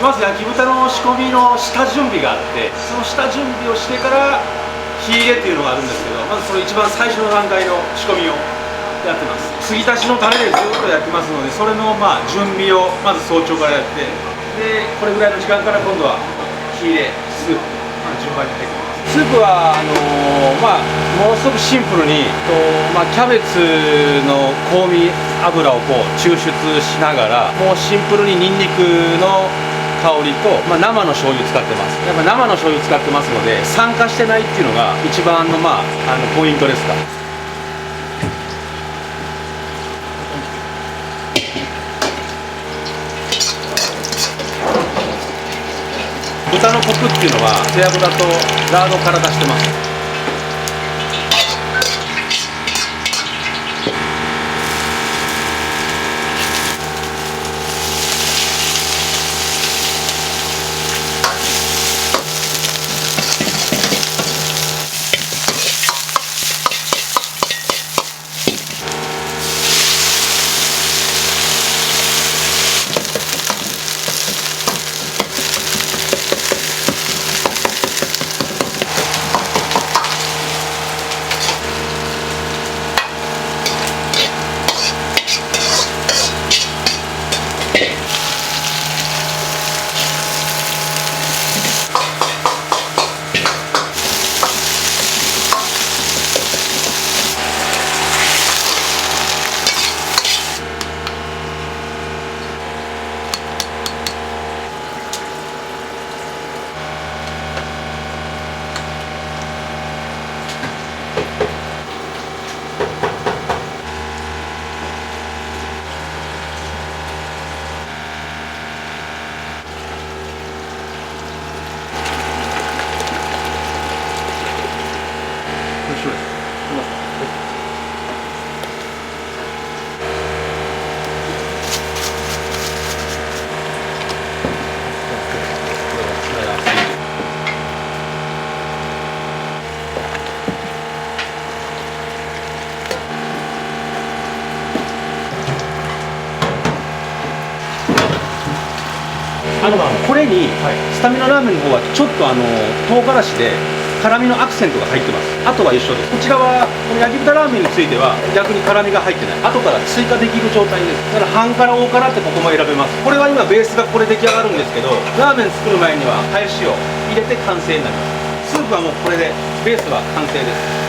まず焼き豚の仕込みの下準備があって、その下準備をしてから火入れっていうのがあるんですけど、まずその一番最初の段階の仕込みをやってます。継ぎ足しのタレでずっと焼きますので、それの準備をまず早朝からやって、でこれぐらいの時間から今度は火入れスープ、順番に入ってきます。スープはものすごくシンプルにキャベツの香味油を抽出しながら、もうシンプルにニンニクの香りと、生の醤油使ってます。やっぱ生の醤油使ってますので、酸化してないっていうのが一番のポイントですか。豚のコクっていうのは背脂とラードから出してます。これにスタミナラーメンの方はちょっと唐辛子で辛みのアクセントが入ってます。あとは一緒です。こちらはこの焼き豚ラーメンについては逆に辛みが入ってない、後から追加できる状態です。だから半辛大辛ってここも選べます。これは今ベースがこれ出来上がるんですけど、ラーメン作る前にはかえしを入れて完成になります。スープはもうこれでベースは完成です。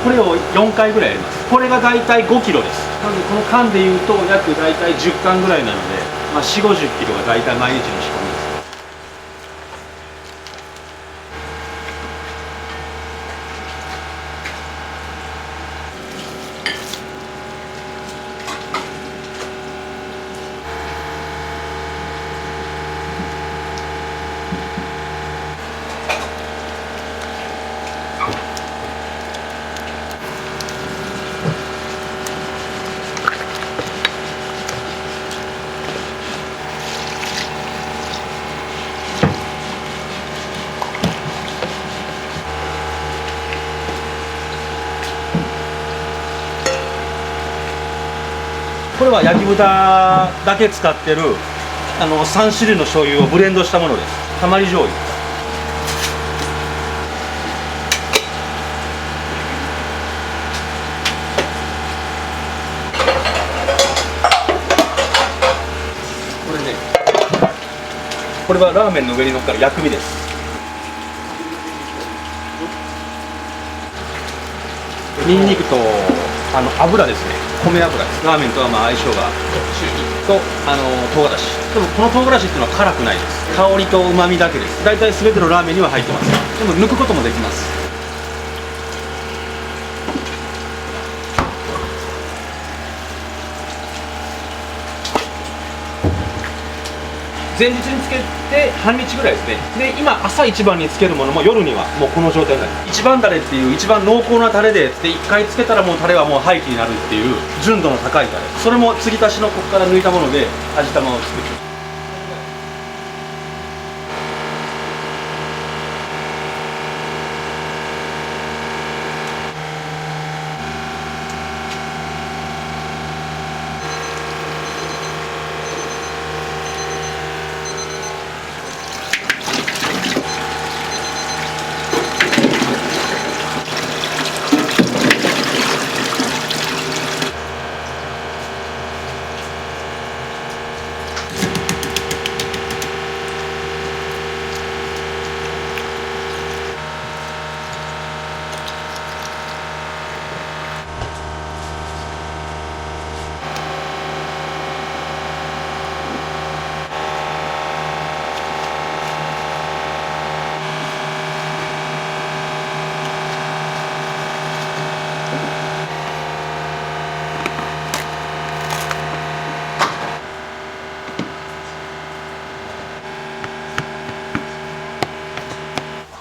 これを4回ぐらいやります。これが大体5キロです。なのでこの缶でいうと約大体10缶ぐらいなので、4、50キロが大体毎日の仕込みです。れは焼き豚だけ使ってる3種類の醤油をブレンドしたものです。たまり醤油。これね、これはラーメンの上に乗っかる薬味です。ニンニクと油ですね。米油です。ラーメンとは相性がと唐辛子。でもこの唐辛子っていうのは辛くないです。香りと旨味だけです。大体全てのラーメンには入ってます。でも抜くこともできます。前日につけて半日ぐらいですね。で今朝一番につけるものも夜にはもうこの状態になります。一番タレっていう一番濃厚なタレで1回つけたらもうタレはもう廃棄になるっていう純度の高いタレ、それも継ぎ足しのここから抜いたもので味玉を作ってます。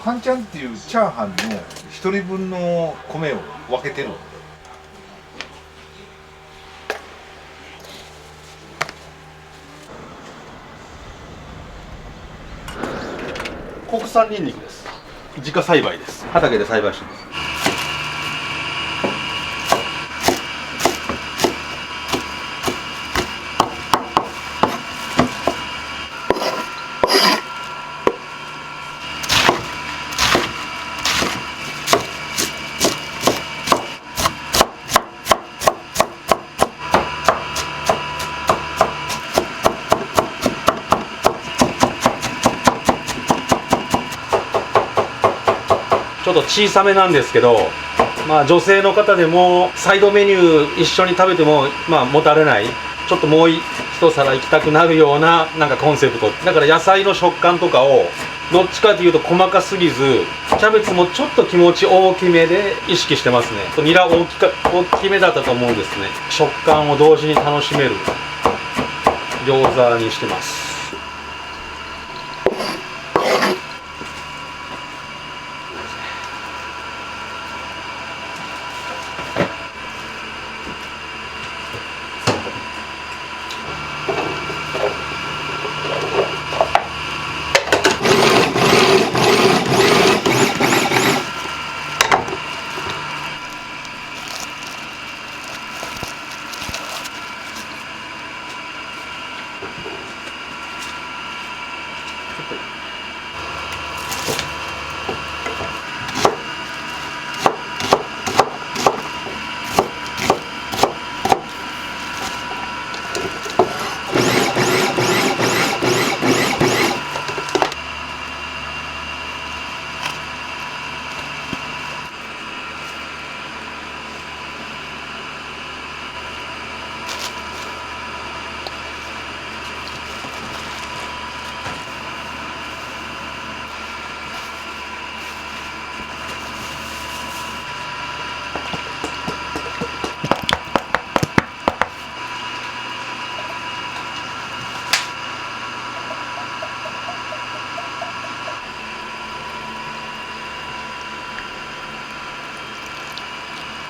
半チャンっていうチャーハンの1人分の米を分けてる。国産ニンニクです。自家栽培です。畑で栽培してます。ちょっと小さめなんですけど、まあ、女性の方でもサイドメニュー一緒に食べても、まあ、もたれない、ちょっともう一皿行きたくなるようななんかコンセプトだから、野菜の食感とかをどっちかというと細かすぎず、キャベツもちょっと気持ち大きめで意識してますね。ニラ大きめだったと思うんですね。食感を同時に楽しめる餃子にしてます。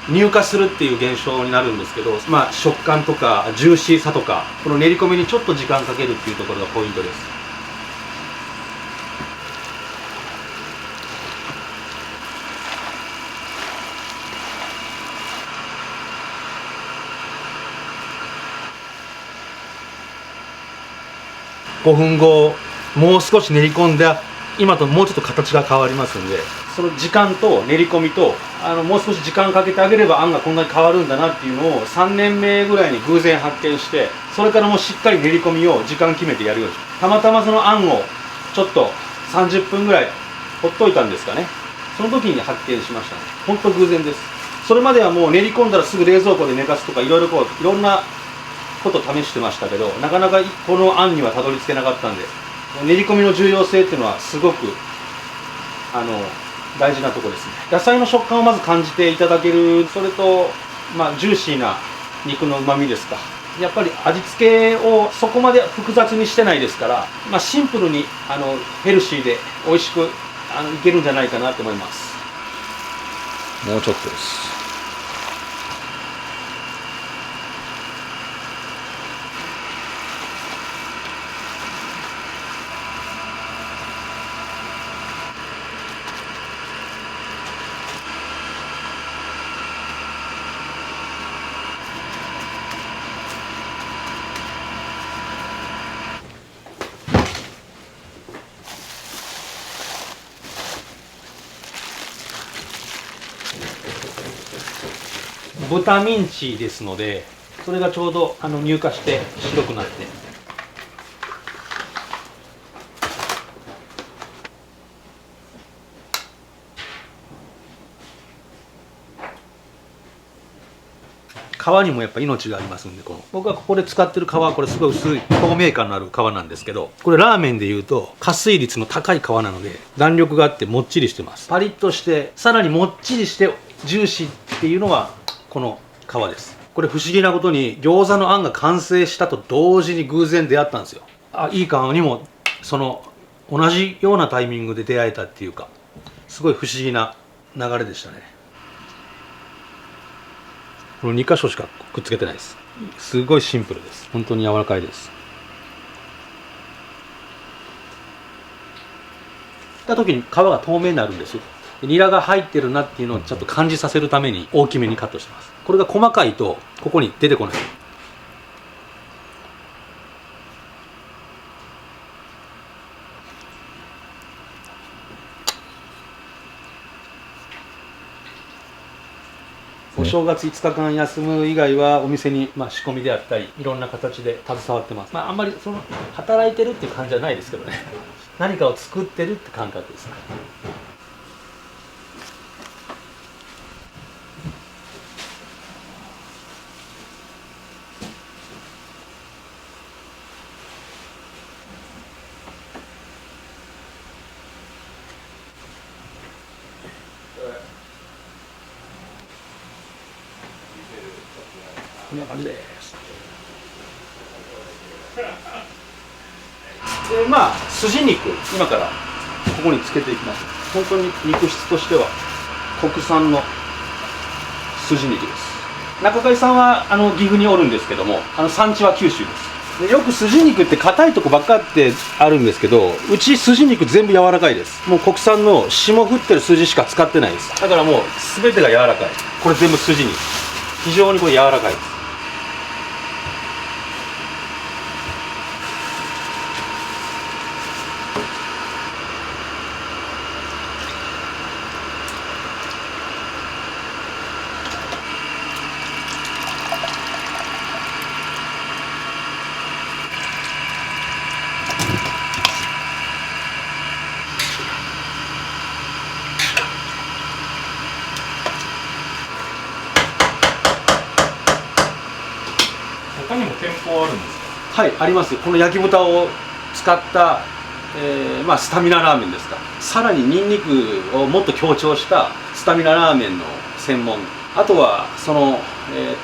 乳化するっていう現象になるんですけど、まあ、食感とかジューシーさとか、この練り込みにちょっと時間かけるっていうところがポイントです。5分後もう少し練り込んで今ともうちょっと形が変わりますんで、その時間と練り込みともう少し時間かけてあげればあんがこんなに変わるんだなっていうのを3年目ぐらいに偶然発見して、それからもうしっかり練り込みを時間決めてやるようにします。たまたまそのあんをちょっと30分ぐらいほっといたんですかね。その時に発見しましたね。ほんと偶然です。それまではもう練り込んだらすぐ冷蔵庫で寝かすとかいろんなことを試してましたけど、なかなかこのあんにはたどり着けなかったんで、練り込みの重要性っていうのはすごく大事なところですね。野菜の食感をまず感じていただける、それと、ジューシーな肉のうまみですか。やっぱり味付けをそこまで複雑にしてないですから、シンプルにヘルシーで美味しくいけるんじゃないかなと思います。もうちょっとです。豚ミンチですので、それがちょうど乳化して白くなって、皮にもやっぱ命がありますんで、僕がここで使ってる皮はこれすごい薄い透明感のある皮なんですけど、これラーメンでいうと加水率の高い皮なので弾力があってもっちりしてます。パリッとしてさらにもっちりしてジューシーっていうのはこの皮です。これ不思議なことに餃子のあんが完成したと同時に偶然出会ったんですよ。いい顔にも同じようなタイミングで出会えたっていうか、すごい不思議な流れでしたね。この2箇所しかくっつけてないです。すごいシンプルです。本当に柔らかいです。た時に皮が透明になるんですよ。ニラが入ってるなっていうのをちょっと感じさせるために大きめにカットしてます。これが細かいとここに出てこない。お正月5日間休む以外はお店に仕込みであったりいろんな形で携わってます。あんまり働いてるっていう感じじゃないですけどね。何かを作ってるって感覚ですね。こんな感じです。で筋肉今からここにつけていきます。本当に肉質としては国産の筋肉です。中海さんは岐阜におるんですけども、産地は九州です。でよく筋肉って硬いとこばっかってあるんですけど、うち筋肉全部柔らかいです。もう国産の霜降ってる筋しか使ってないです。だからもう全てが柔らかい。これ全部筋肉、非常にこれ柔らかいです。他にも店舗あるんですか？はい、あります。この焼き豚を使った、スタミナラーメンですか。さらにニンニクをもっと強調したスタミナラーメンの専門。あとは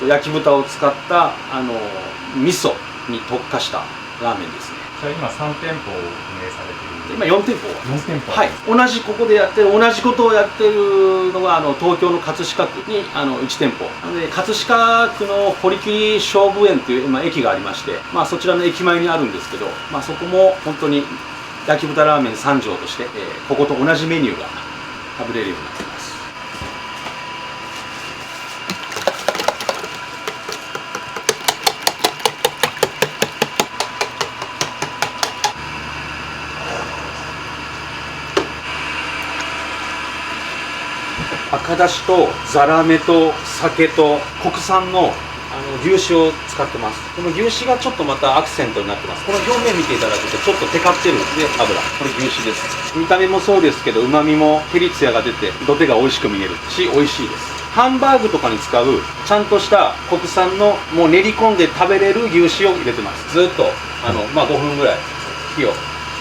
焼き豚を使った味噌に特化したラーメンですね。じゃあ今3店舗を運営されている。今4店舗。4店舗。はい。同じここでやってる同じことをやってるのが東京の葛飾区に1店舗。なので葛飾区の堀切菖蒲園という駅がありまして、そちらの駅前にあるんですけど、そこも本当に焼き豚ラーメン3条として、ここと同じメニューが食べれるようになっています。赤だしとザラメと酒と国産の牛脂を使ってます。この牛脂がちょっとまたアクセントになってます。この表面見ていただくとちょっとテカってるんで油、これ牛脂です。見た目もそうですけど、旨味も照り艶が出て土手が美味しく見えるし美味しいです。ハンバーグとかに使うちゃんとした国産のもう練り込んで食べれる牛脂を入れてます。ずっと5分ぐらい火を入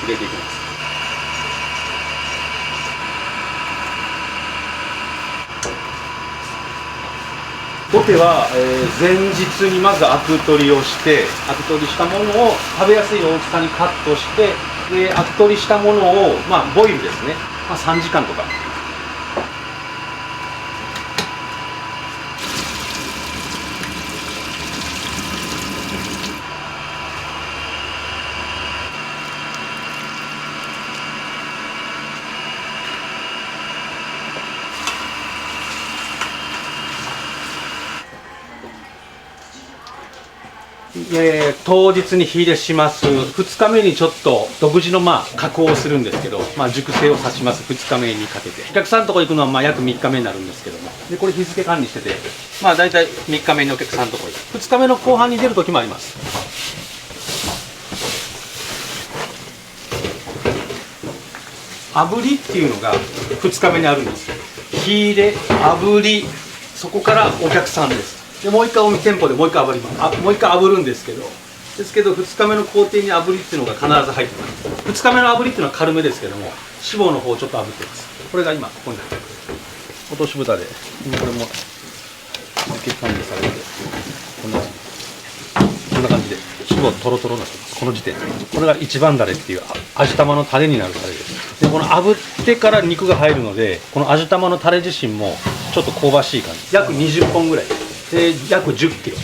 れていきます。土手は、前日にまずアク取りをして、アク取りしたものを食べやすい大きさにカットして、でアク取りしたものを、ボイルですね、3時間とか。当日に火入れします。2日目にちょっと独自の加工をするんですけど、熟成をさします。2日目にかけてお客さんのとこ行くのは約3日目になるんですけども、でこれ日付管理してて、大体3日目にお客さんのとこ行く。2日目の後半に出る時もあります。炙りっていうのが2日目にあるんですよ。火入れ、炙り、そこからお客さんです。でもう一回店舗でもう一回炙ります。もう一回炙るんですけど2日目の工程に炙りっていうのが必ず入ってます。2日目の炙りっていうのは軽めですけども、脂肪の方をちょっと炙ってます。これが今ここに入ってる落とし蓋で、これも日付管理されてこんな感じで脂肪トロトロになってます。この時点でこれが一番だれっていう味玉のタレになるタレです。でこの炙ってから肉が入るので、この味玉のタレ自身もちょっと香ばしい感じ。約20本ぐらいで約10キロ。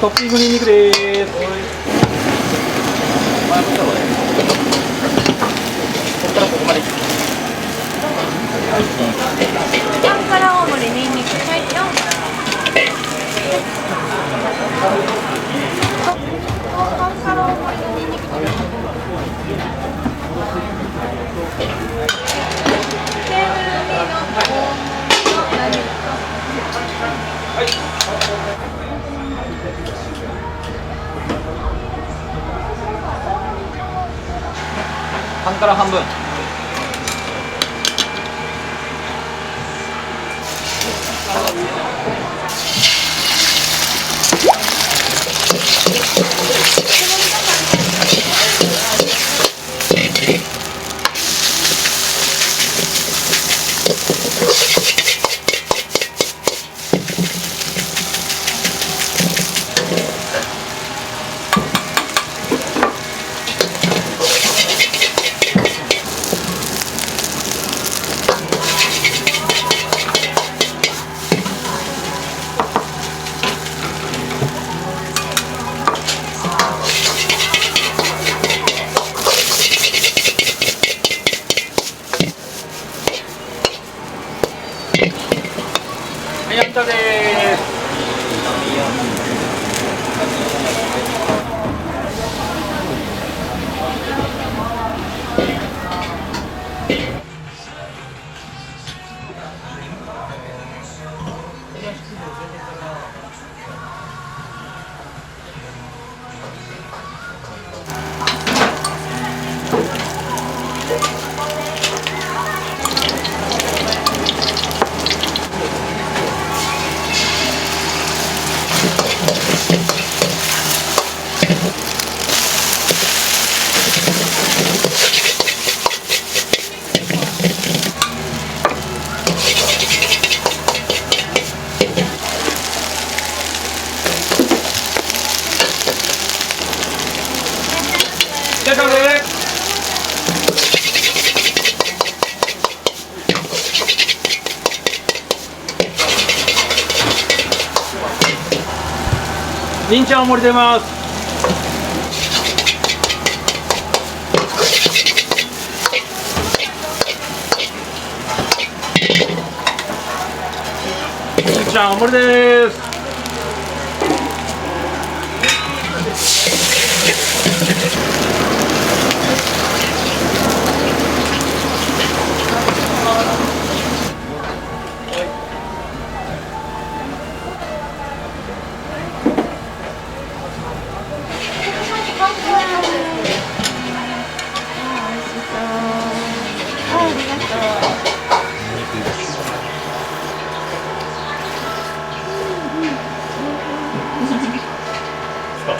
トッピングニンニクです。ヤンから大盛りニンニクはい4ヤンから大盛りニンニクケーブル味の何ですか。半から半分。はい、やったでーす。いらっしゃいませ。りんちゃんお盛り出ます。りんちゃんお盛りです。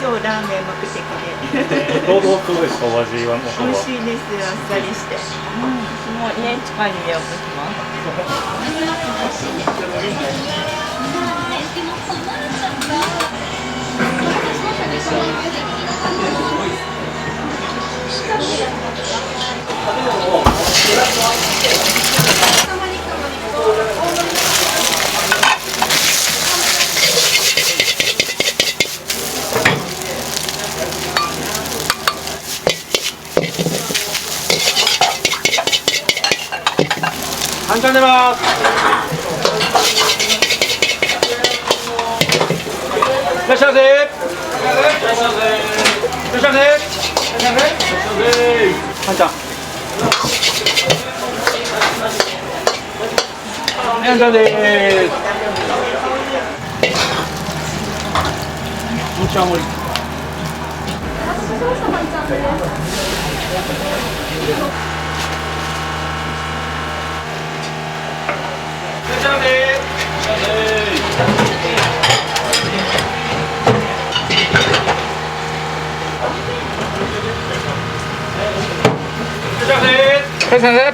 今日ラーメン目的でどうですか、お味は。美味しいです。あっさりして、すごい家近いんでよくします。半チャン出ます。いらっしゃいませ。いらっしゃいませ。いらっしゃいませ。いらっしゃいませ。半チャン。半チャンです。半チャン盛り。いらっしゃいませ。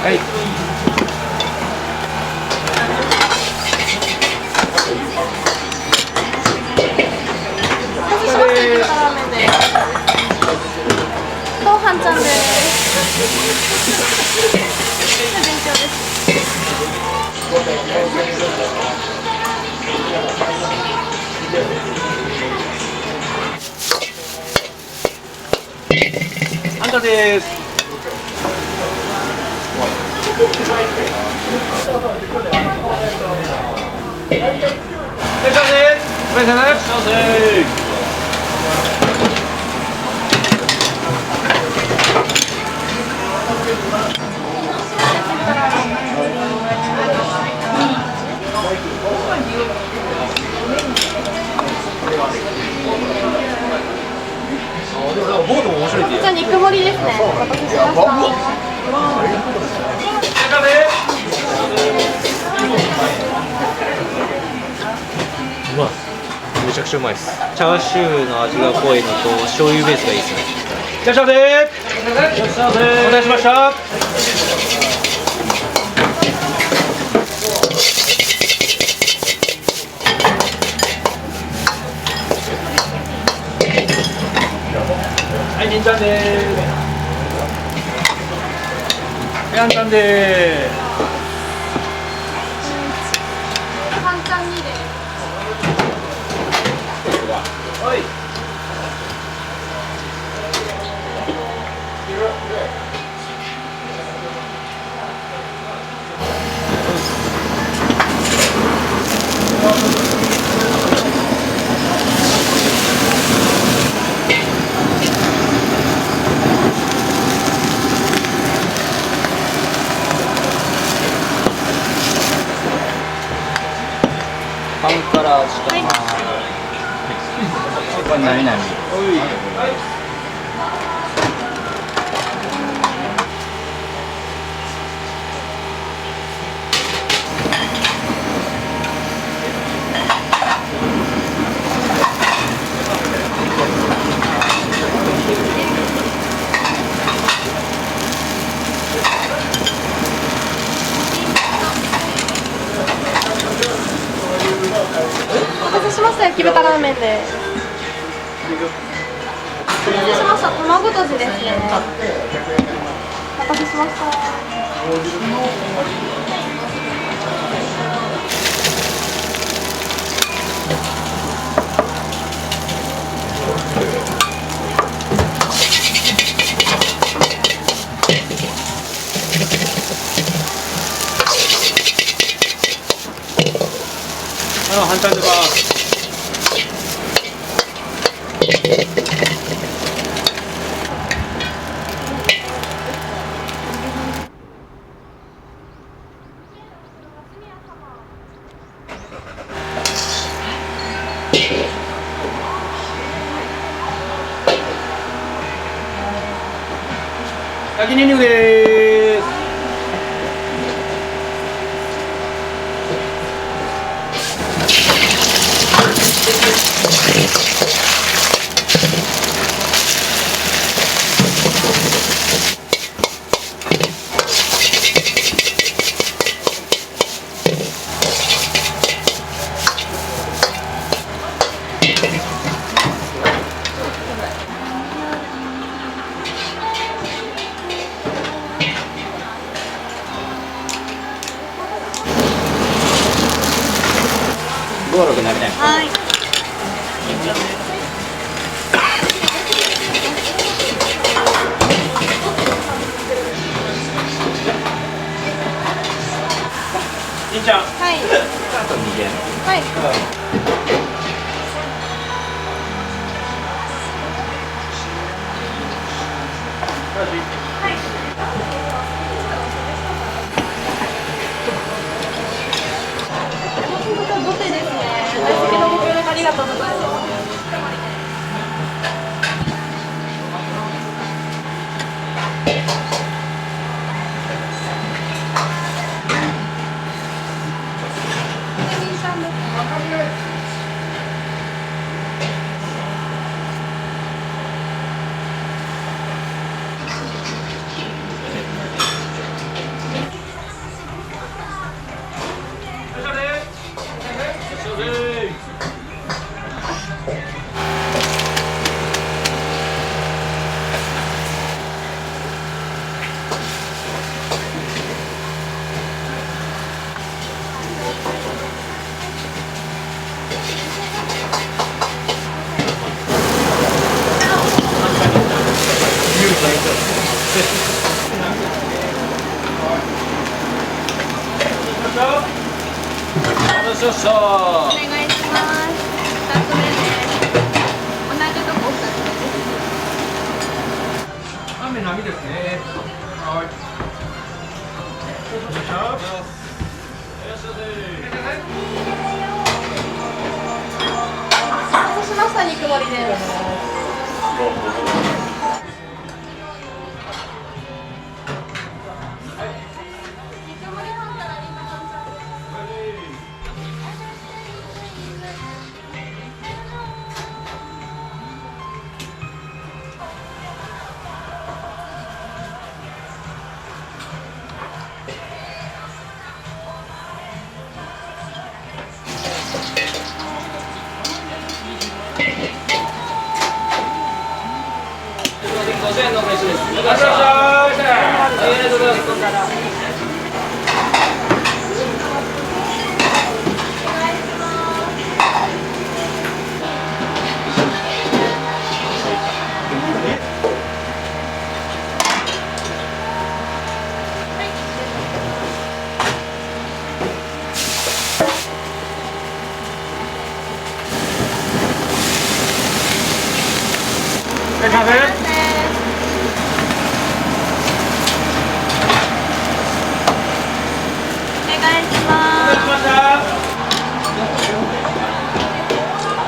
はい。ラーメンであんたです。ボードも面白いっていう。じゃあ肉盛りですね。お待たせしました。めちゃくちゃうまいです。チャーシューの味が濃いのと醤油ベースがいいですね。いらっしゃいませ。お願いしました。はい、りんちゃんでーす。やんちゃんでーす。簡単にです。はい。パンから時間が。これ何々。お待たせしました。焼き豚ラーメンです。お待たせしました。卵とじですね。お待たせしました。半チャンでます。焼きニンニクでーす。5、6なりない。はい。りんちゃん。はい。あと2件。はい。ご手ですね。大好きなご協力ありがとうございます。そうそう。お願いします。2つ目です。同じとこ2つ目です。雨波ですね。はい。よいしょ。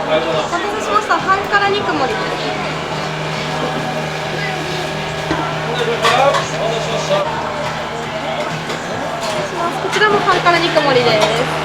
お待たせしました。肉盛りです。半辛肉盛りです。こちらも半辛肉盛りです。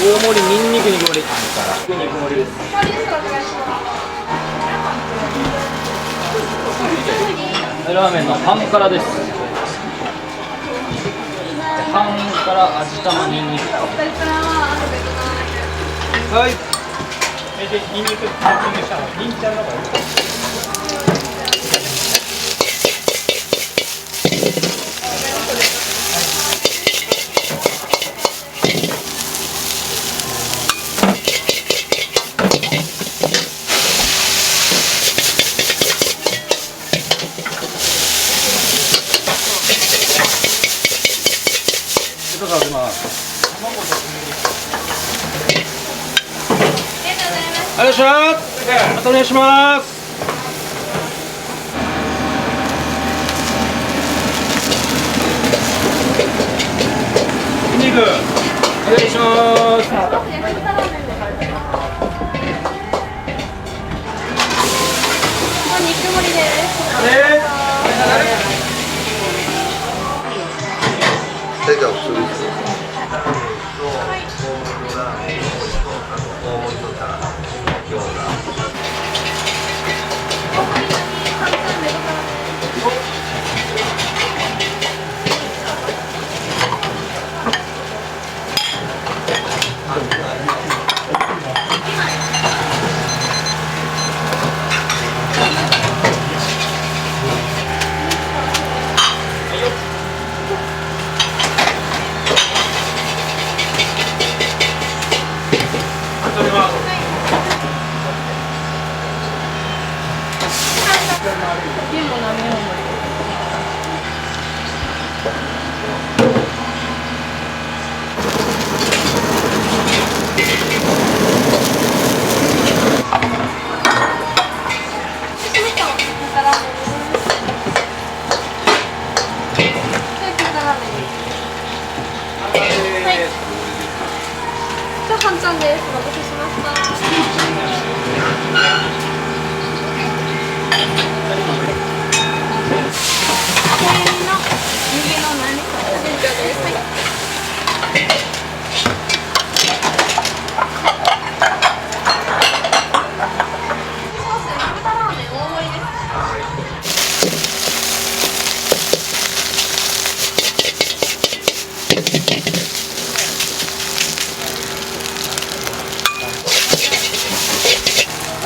大盛りにんにく肉盛り。半辛。肉盛りです。ラーメンの半辛です。半辛味玉ニンニク。はい。で、ニンニクトッピングしたの、ニンちゃんの方がいい。ありがとうございました。またお願いします。ニンニクお願いします。肉盛りです。手が薄い。半ちゃんです。お待たせしました。右の何かです。はい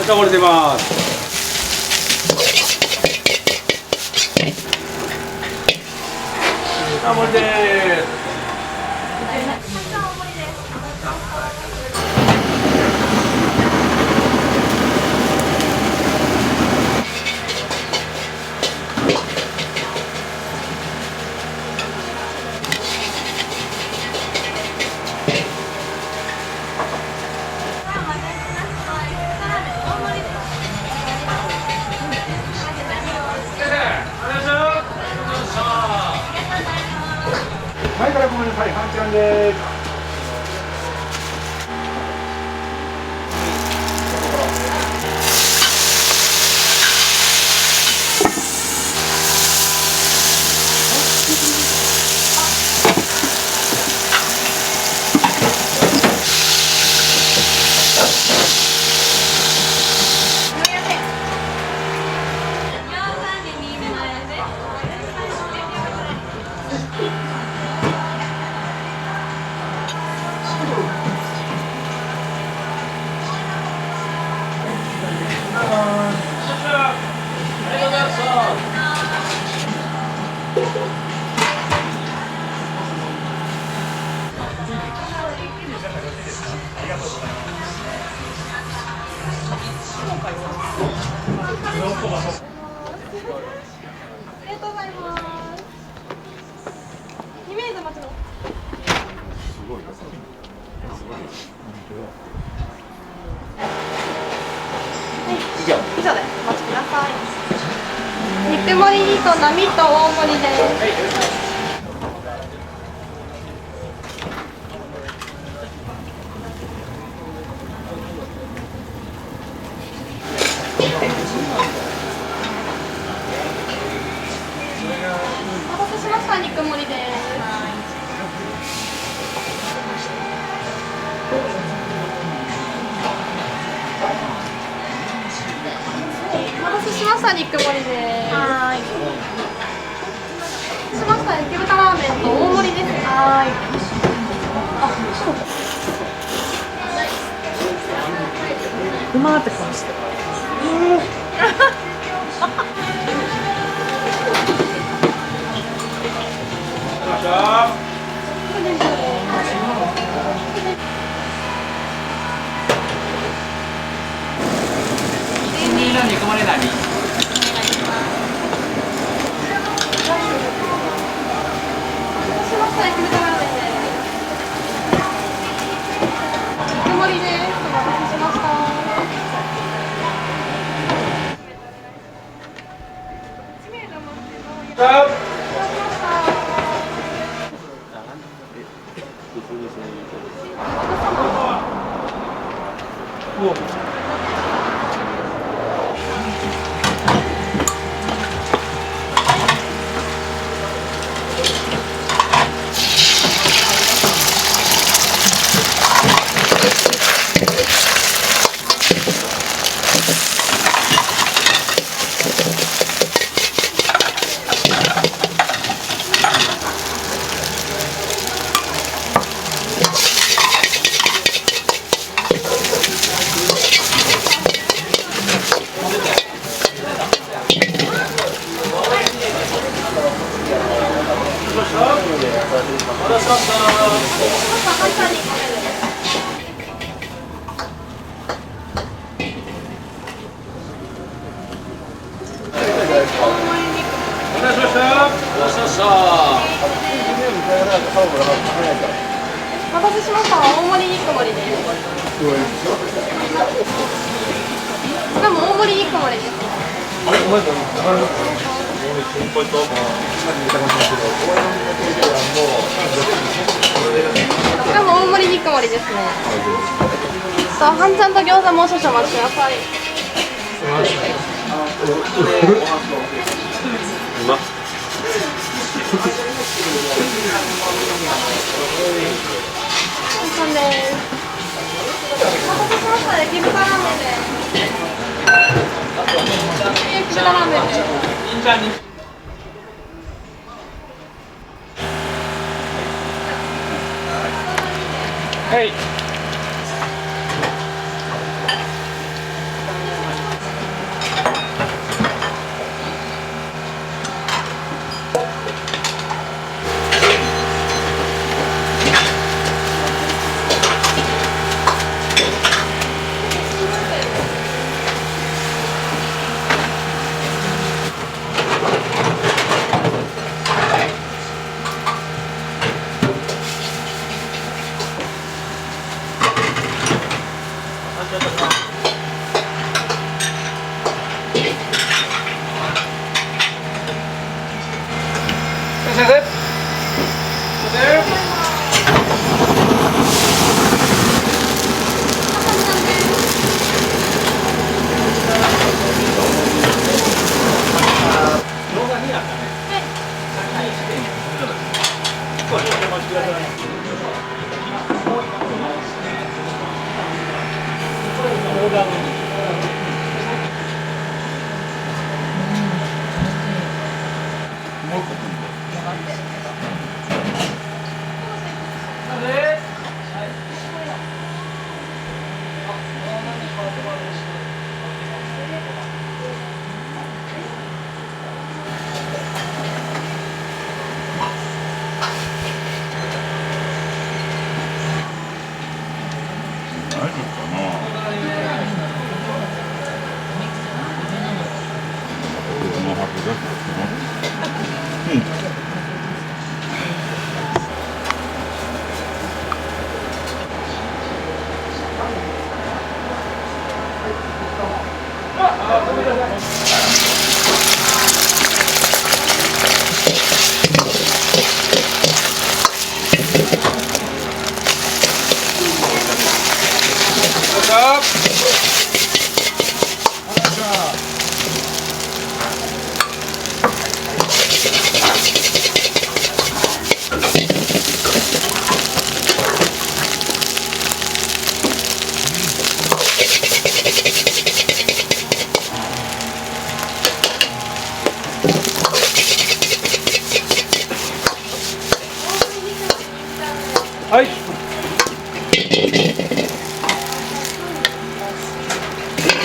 じゃあこれ出ます。あ、これです。前からごめんなさい、半ちゃんです。ありがとうございます。2名様ちの。以上でお待ちください。肉盛りと波と大盛りです。お待たせしました。肉盛りです。お待たせしました。肉盛りです。はい。した。焼き豚ラーメンと大盛りです。はーい。うまーって顔してる。2の肉盛り何？しました。焼き豚ラーメンです。肉盛りです。お待たせしました。お待たせしました。大盛り肉盛りです。でも大盛り肉盛りです。でも大盛り肉盛りですね。半ちゃんと餃子もう少々お待ちください。半ちゃんです。お待たせしました。焼き豚ラーメンです。焼き豚ラーメンです。はい。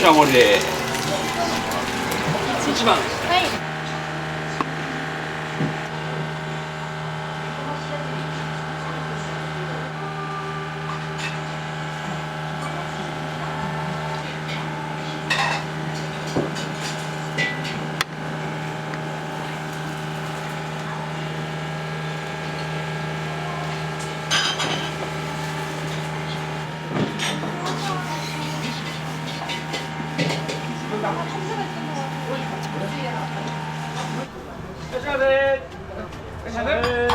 しゃ盛りで1番はいいらっしゃいませ。いらっしゃいませ。